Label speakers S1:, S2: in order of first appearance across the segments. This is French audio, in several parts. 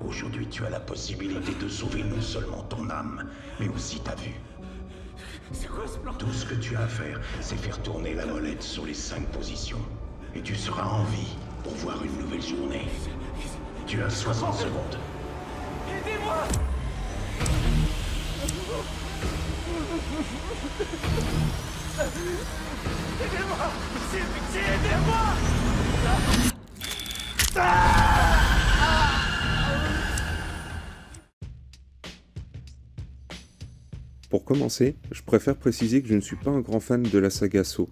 S1: Aujourd'hui, tu as la possibilité de sauver non seulement ton âme, mais aussi ta vue.
S2: C'est quoi ce plan?
S1: Tout ce que tu as à faire, c'est faire tourner la molette sur les 5 positions. Et tu seras en vie pour voir une nouvelle journée. Tu as 60 secondes.
S2: Aidez-moi! Aidez-moi! C'est pitié, aidez-moi!
S3: Pour commencer, je préfère préciser que je ne suis pas un grand fan de la saga Saw.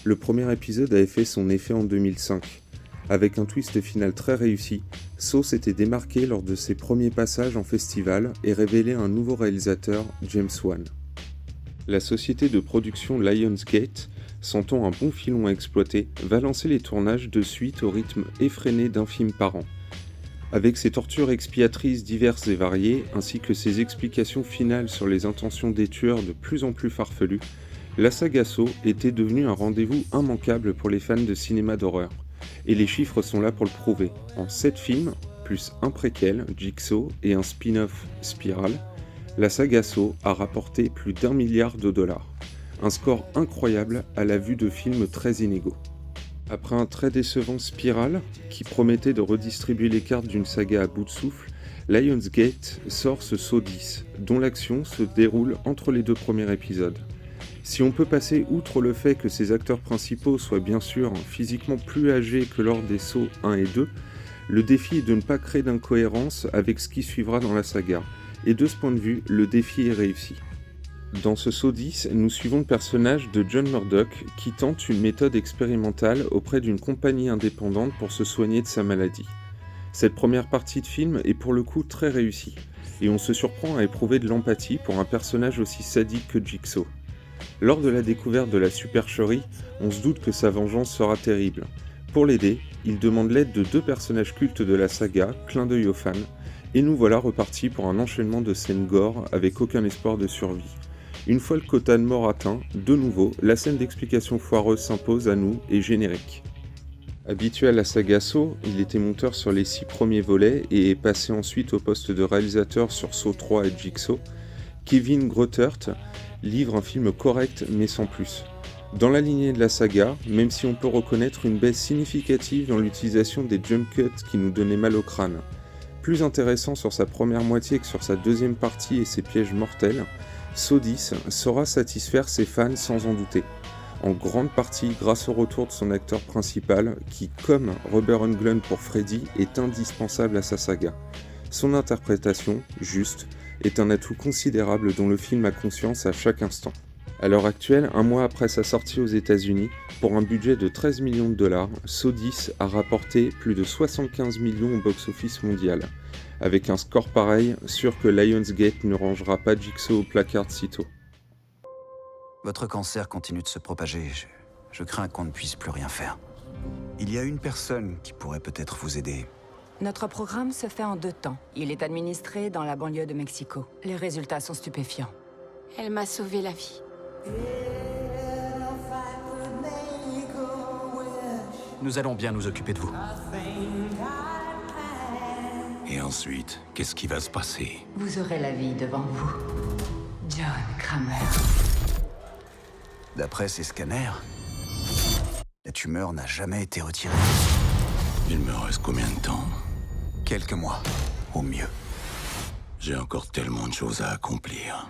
S3: Le premier épisode avait fait son effet en 2005. Avec un twist final très réussi, Saw s'était démarqué lors de ses premiers passages en festival et révélait un nouveau réalisateur, James Wan. La société de production Lionsgate, sentant un bon filon à exploiter, va lancer les tournages de suite au rythme effréné d'un film par an. Avec ses tortures expiatrices diverses et variées, ainsi que ses explications finales sur les intentions des tueurs de plus en plus farfelues, la saga Saw était devenue un rendez-vous immanquable pour les fans de cinéma d'horreur. Et les chiffres sont là pour le prouver. En 7 films, plus un préquel, Jigsaw, et un spin-off, Spiral, la saga Saw a rapporté plus d'1 milliard de dollars. Un score incroyable à la vue de films très inégaux. Après un très décevant Spiral, qui promettait de redistribuer les cartes d'une saga à bout de souffle, Lionsgate sort ce Saw 10, dont l'action se déroule entre les 2 premiers épisodes. Si on peut passer outre le fait que ses acteurs principaux soient bien sûr physiquement plus âgés que lors des Saw 1 et 2, le défi est de ne pas créer d'incohérence avec ce qui suivra dans la saga, et de ce point de vue, le défi est réussi. Dans ce Saw 10, nous suivons le personnage de John Murdock qui tente une méthode expérimentale auprès d'une compagnie indépendante pour se soigner de sa maladie. Cette première partie de film est pour le coup très réussie, et on se surprend à éprouver de l'empathie pour un personnage aussi sadique que Jigsaw. Lors de la découverte de la supercherie, on se doute que sa vengeance sera terrible. Pour l'aider, il demande l'aide de 2 personnages cultes de la saga, clin d'œil aux fans, et nous voilà repartis pour un enchaînement de scènes gore avec aucun espoir de survie. Une fois le quota de mort atteint, de nouveau, la scène d'explication foireuse s'impose à nous et générique. Habitué à la saga Saw, il était monteur sur les 6 premiers volets et est passé ensuite au poste de réalisateur sur Saw 3 et Jigsaw. Kevin Greutert livre un film correct mais sans plus. Dans la lignée de la saga, même si on peut reconnaître une baisse significative dans l'utilisation des jump cuts qui nous donnaient mal au crâne. Plus intéressant sur sa première moitié que sur sa deuxième partie et ses pièges mortels, Saw 10 saura satisfaire ses fans sans en douter, en grande partie grâce au retour de son acteur principal qui, comme Robert Englund pour Freddy, est indispensable à sa saga. Son interprétation, juste, est un atout considérable dont le film a conscience à chaque instant. À l'heure actuelle, un mois après sa sortie aux États-Unis, pour un budget de 13 millions de dollars, Saw 10 a rapporté plus de 75 millions au box-office mondial. Avec un score pareil, sûr que Lionsgate ne rangera pas Jigsaw au placard de sitôt.
S4: Votre cancer continue de se propager. Je crains qu'on ne puisse plus rien faire. Il y a une personne qui pourrait peut-être vous aider.
S5: Notre programme se fait en 2 temps. Il est administré dans la banlieue de Mexico. Les résultats sont stupéfiants.
S6: Elle m'a sauvé la vie.
S4: Nous allons bien nous occuper de vous.
S1: Et ensuite, qu'est-ce qui va se passer?
S5: Vous aurez la vie devant vous. John Kramer.
S4: D'après ces scanners, la tumeur n'a jamais été retirée.
S1: Il me reste combien de temps?
S4: Quelques mois, au mieux.
S1: J'ai encore tellement de choses à accomplir.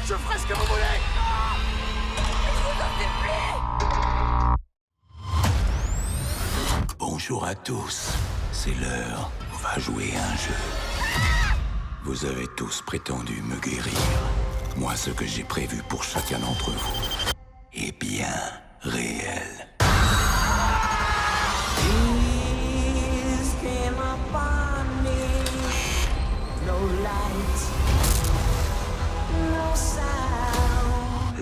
S2: Je ferai ce que vous voulez!
S1: Bonjour à tous, c'est l'heure. On va jouer à un jeu. Vous avez tous prétendu me guérir. Moi, ce que j'ai prévu pour chacun d'entre vous est bien réel.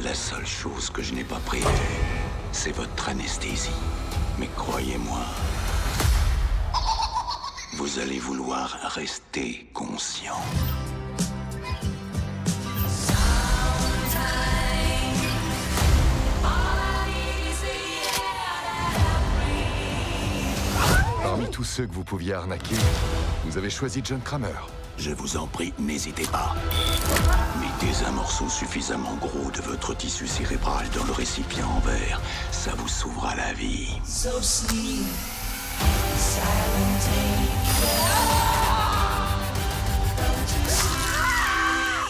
S1: La seule chose que je n'ai pas prévue, c'est votre anesthésie. Mais croyez-moi, vous allez vouloir rester conscient.
S7: ceux que vous pouviez arnaquer, vous avez choisi John Kramer.
S1: Je vous en prie, n'hésitez pas. Mettez un morceau suffisamment gros de votre tissu cérébral dans le récipient en verre. Ça vous sauvera la vie.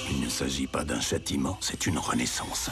S1: Il ne s'agit pas d'un châtiment, c'est une renaissance.